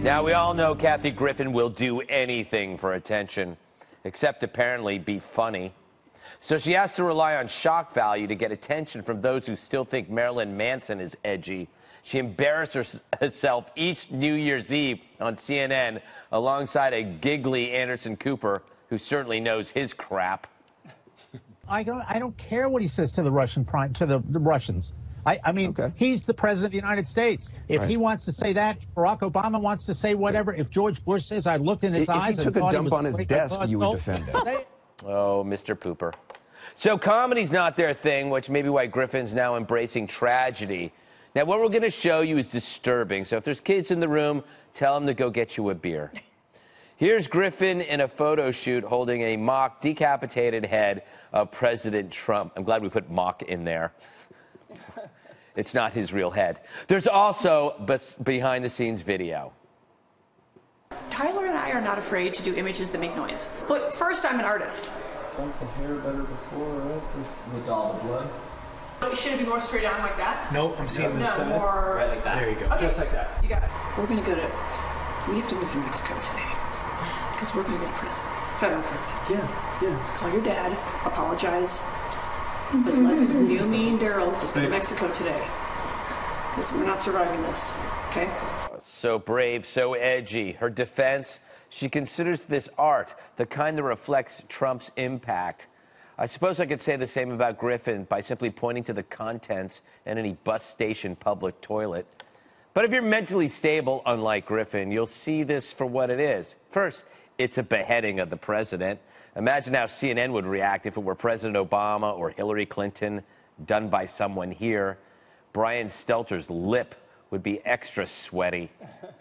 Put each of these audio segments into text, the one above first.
Now, we all know Kathy Griffin will do anything for attention, except apparently be funny. So she has to rely on shock value to get attention from those who still think Marilyn Manson is edgy. She embarrasses herself each New Year's Eve on CNN alongside a giggly Anderson Cooper, who certainly knows his crap. I don't care what he says to the Russians. I mean, he's the president of the United States. If he wants to say that, Barack Obama wants to say whatever. If George Bush says, I looked in his eyes and thought he was took a dump on his desk, you would defend it. Oh, Mr. Pooper. So comedy's not their thing, which may be why Griffin's now embracing tragedy. Now, what we're going to show you is disturbing. So if there's kids in the room, tell them to go get you a beer. Here's Griffin in a photo shoot holding a mock decapitated head of President Trump. I'm glad we put mock in there. It's not his real head. There's also behind-the-scenes video. Tyler and I are not afraid to do images that make noise. But first, I'm an artist. Want the hair better before or after? With all the blood? Should it be more straight on like that? Nope, I'm seeing this side. More... Right like that. There you go. Okay. Just like that. You got it. We're going to go to... We have to move to Mexico today. Because we're going to get federal prison. Yeah. Call your dad. Apologize. But let's new me and Daryl just go to Mexico today. Because we're not surviving this. Okay? So brave, so edgy. Her defense, she considers this art, the kind that reflects Trump's impact. I suppose I could say the same about Griffin by simply pointing to the contents in any bus station public toilet. But if you're mentally stable, unlike Griffin, you'll see this for what it is. First, it's a beheading of the president. Imagine how CNN would react if it were President Obama or Hillary Clinton done by someone here. Brian Stelter's lip would be extra sweaty.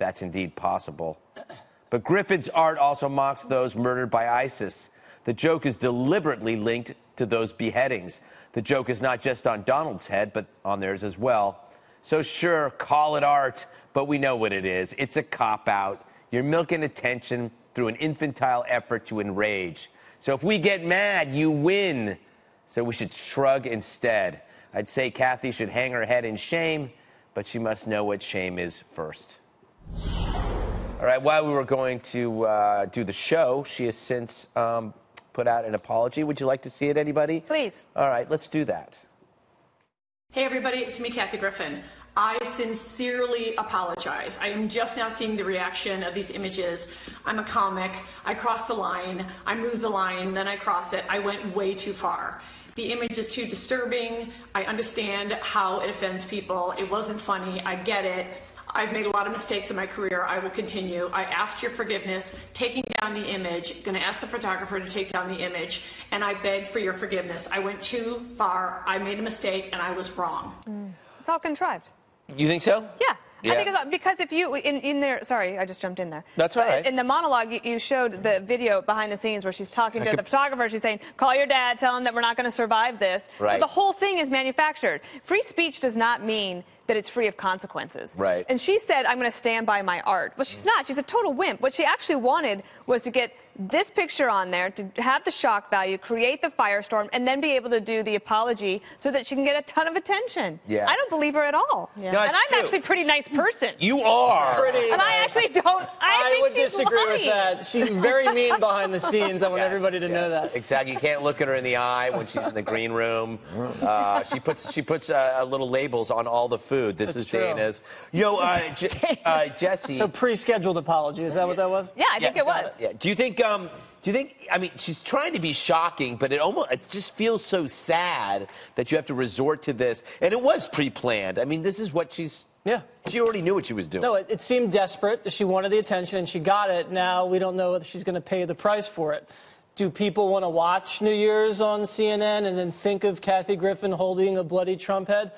That's indeed possible. But Griffin's art also mocks those murdered by ISIS. The joke is deliberately linked to those beheadings. The joke is not just on Donald's head, but on theirs as well. So sure, call it art, but we know what it is. It's a cop-out. You're milking attention through an infantile effort to enrage. So if we get mad, you win. So we should shrug instead. I'd say Kathy should hang her head in shame, but she must know what shame is first. All right, while we were going to do the show, she has since put out an apology. Would you like to see it, anybody? Please. All right, let's do that. Hey, everybody. It's me, Kathy Griffin. I sincerely apologize. I am just now seeing the reaction of these images. I'm a comic. I crossed the line. I moved the line. Then I crossed it. I went way too far. The image is too disturbing. I understand how it offends people. It wasn't funny. I get it. I've made a lot of mistakes in my career. I will continue. I asked your forgiveness, taking down the image, going to ask the photographer to take down the image, and I beg for your forgiveness. I went too far. I made a mistake, and I was wrong. It's all contrived. You think so? Yeah. Yeah. I think it's, because if you, in there, sorry, I just jumped in there. That's all right. In the monologue, you showed the video behind the scenes where she's talking to the photographer. She's saying, call your dad, tell him that we're not going to survive this. Right. So the whole thing is manufactured. Free speech does not mean that it's free of consequences. Right. And she said, I'm going to stand by my art. But she's not. She's a total wimp. What she actually wanted was to get this picture on there, to have the shock value, create the firestorm, and then be able to do the apology so that she can get a ton of attention. Yeah. I don't believe her at all. Yeah. No, and I'm actually a pretty nice person. You are. Pretty And I actually don't. I would think she's disagree lying. with that. She's very mean behind the scenes. I want everybody to know that. Exactly. You can't look at her in the eye when she's in the green room. She puts little labels on all the food. This is Dana's. Yo, Jesse. So pre-scheduled apology. Is that what that was? Yeah, I think it was. Yeah. Do you think? I mean, she's trying to be shocking, but it just feels so sad that you have to resort to this. And it was pre-planned. I mean, this is what she's. Yeah. She already knew what she was doing. No, it seemed desperate. She wanted the attention, and she got it. Now we don't know whether she's going to pay the price for it. Do people want to watch New Year's on CNN and then think of Kathy Griffin holding a bloody Trump head?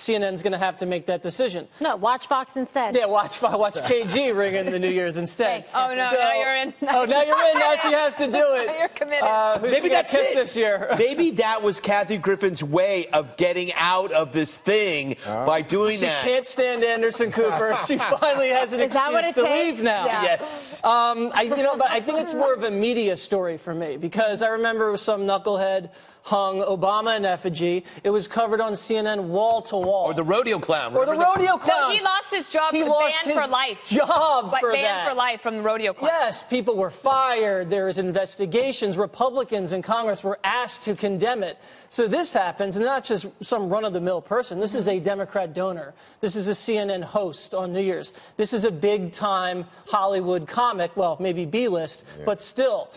CNN's going to have to make that decision. No, watch Fox instead. Yeah, watch KG ring in the New Year's instead. Oh, no, so, now you're in. Oh, now you're in. Now she has to do it. You're committed. Who's Maybe that's it it this year. Maybe that was Kathy Griffin's way of getting out of this thing by doing that. She can't stand Anderson Cooper. She finally has an excuse to leave now. Yeah. Yes. But I think it's more of a media story for me because I remember some knucklehead hung Obama in effigy. It was covered on CNN wall to wall. Or the rodeo clown. Or the rodeo clown. No, he lost his job. He lost his for life. job but for banned that. for life from the rodeo clown. Yes, people were fired. There's investigations. Republicans in Congress were asked to condemn it. So this happens, and not just some run-of-the-mill person. This is a Democrat donor. This is a CNN host on New Year's. This is a big-time Hollywood comic. Well, maybe B-list, but still.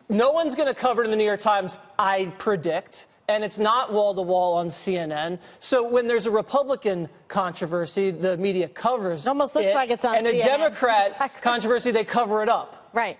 No one's going to cover it in the New York Times, I predict. And it's not wall-to-wall on CNN. So when there's a Republican controversy, the media covers it. Almost looks like it's on And CNN. a Democrat controversy, they cover it up. Right.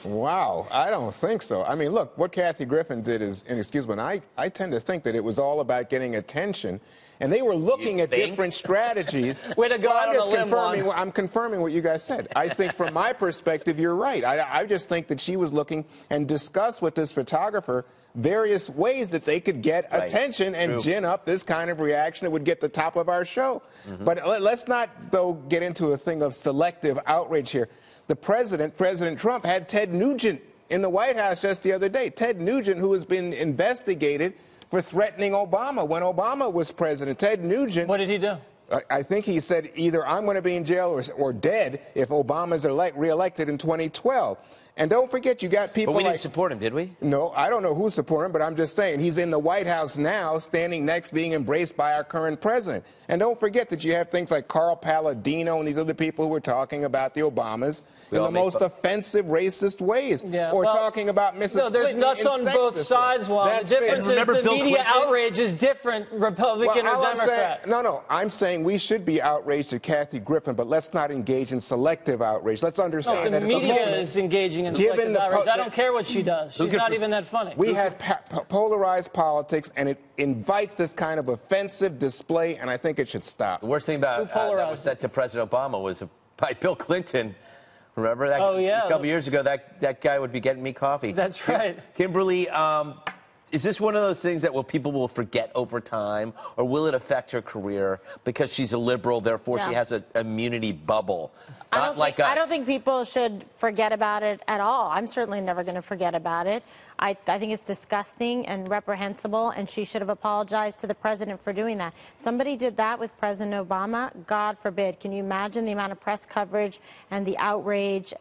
Wow, I don't think so. I mean, look, what Kathy Griffin did is inexcusable. And I tend to think that it was all about getting attention. And they were looking at different strategies. Way to go out on a limb, Juan. I'm confirming what you guys said. I think from my perspective, you're right. I just think that she was looking and discussed with this photographer various ways that they could get attention and gin up this kind of reaction that would get the top of our show. But let's not, though, get into a thing of selective outrage here. The president, President Trump, had Ted Nugent in the White House just the other day. Ted Nugent, who has been investigated for threatening Obama when Obama was president. Ted Nugent. What did he do? I think he said either I'm going to be in jail or dead if Obama's reelected in 2012. And don't forget, you got people But we didn't support him, did we? No, I don't know who supported him, but I'm just saying he's in the White House now, standing next, being embraced by our current president. And don't forget that you have things like Carl Palladino and these other people who are talking about the Obamas in the most offensive, racist ways. Or talking about Mrs. No, there's Clinton nuts on both sides, Juan. The difference is the media outrage is different, Republican or Democrat. No, I'm saying we should be outraged at Kathy Griffin, but let's not engage in selective outrage. Let's understand that the media is engaging in selective outrage. I don't care what she does. She's not even that funny. We have polarized politics, and it invites this kind of offensive display, and I think it should stop. The worst thing about that was said to President Obama was by Bill Clinton. Remember that? A couple years ago, that guy would be getting me coffee. That's right. Kimberly, is this one of those things that people will forget over time, or will it affect her career because she's a liberal, therefore she has an immunity bubble? I don't think people should forget about it at all. I'm certainly never going to forget about it. I think it's disgusting and reprehensible, and she should have apologized to the president for doing that. Somebody did that with President Obama. God forbid. Can you imagine the amount of press coverage and the outrage?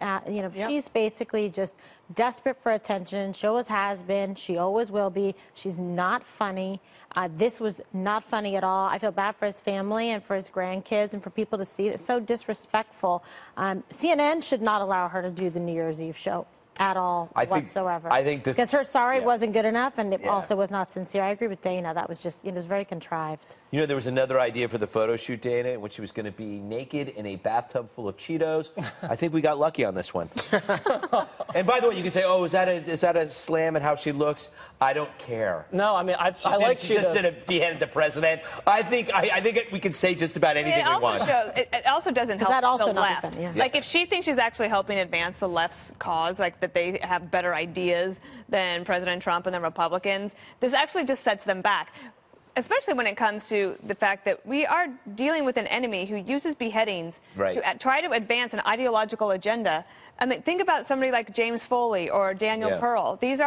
She's basically just desperate for attention. She always has been. She always will be. She's not funny. This was not funny at all. I feel bad for his family and for his grandkids and for people to see it. It's so disrespectful. CNN should not allow her to do the New Year's Eve show at all whatsoever. I think this, because her sorry wasn't good enough, and it also was not sincere. I agree with Dana. That was just, it was very contrived. You know, there was another idea for the photo shoot, Dana, when she was going to be naked in a bathtub full of Cheetos. I think we got lucky on this one. And by the way, you can say, oh, is that a slam at how she looks? I don't care. No, I mean, I like Cheetos. She just did a beheaded the president. I think we can say just about anything we want. It also doesn't help the left. Like, if she thinks she's actually helping advance the left's cause, like that they have better ideas than President Trump and the Republicans, this actually just sets them back. Especially when it comes to the fact that we are dealing with an enemy who uses beheadings to try to advance an ideological agenda. I mean, think about somebody like James Foley or Daniel Pearl. These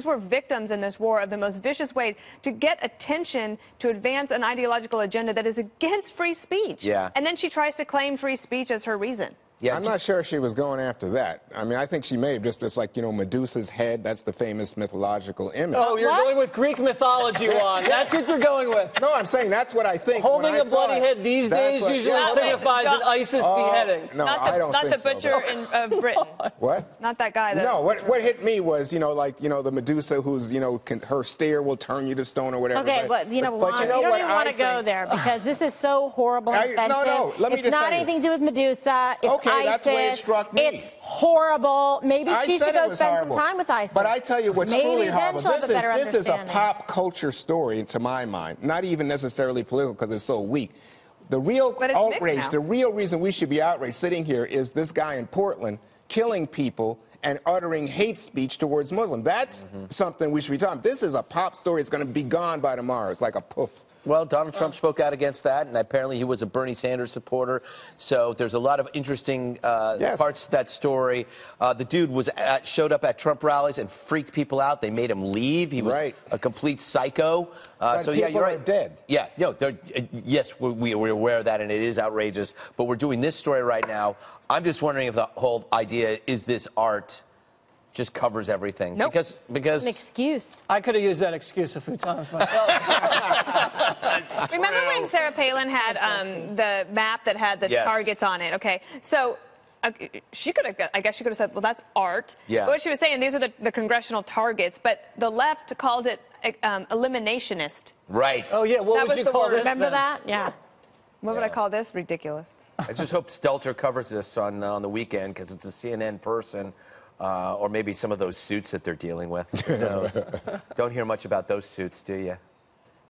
were victims in this war of the most vicious ways to get attention to advance an ideological agenda that is against free speech. And then she tries to claim free speech as her reason. I'm not sure she was going after that. I mean, I think she may have just like, Medusa's head. That's the famous mythological image. Oh, you're going with Greek mythology, Juan. That's what you're going with. No, I'm saying that's what I think. Holding a bloody head these days usually signifies an ISIS beheading. No, I don't think so. Not the butcher of Britain. What? Not that guy. No, what hit me was, the Medusa who's, her stare will turn you to stone or whatever. Okay, but, Juan, you don't even want to go there because this is so horrible and offensive. No, let me just It's not anything to do with Medusa. It's Okay, that's the way it struck me. It's horrible. Maybe she should go spend some time with ISIS. But I tell you what's truly horrible. This is a pop culture story, to my mind. Not even necessarily political because it's so weak. The real outrage, the real reason we should be outraged sitting here is this guy in Portland killing people and uttering hate speech towards Muslims. That's something we should be talking about. This is a pop story. It's going to be gone by tomorrow. It's like a poof. Well, Donald Trump spoke out against that, and apparently he was a Bernie Sanders supporter. So there's a lot of interesting parts to that story. The dude showed up at Trump rallies and freaked people out. They made him leave. He was a complete psycho. So yeah, you're right. Dead. Yeah, yes, we're aware of that, and it is outrageous. But we're doing this story right now. I'm just wondering if the whole idea is this art just covers everything. Nope. Because an excuse. I could have used that excuse a few times myself. Remember when Sarah Palin had the map that had the targets on it? Okay, so she could have, I guess she could have said, well, that's art. Yeah. But what she was saying, these are the congressional targets, but the left called it eliminationist. Right. Oh yeah, what would you call this? Remember then? that? Yeah. What would I call this? Ridiculous. I just hope Stelter covers this on the weekend, because it's a CNN person. Or maybe some of those suits that they're dealing with. Who knows? Don't hear much about those suits, do you?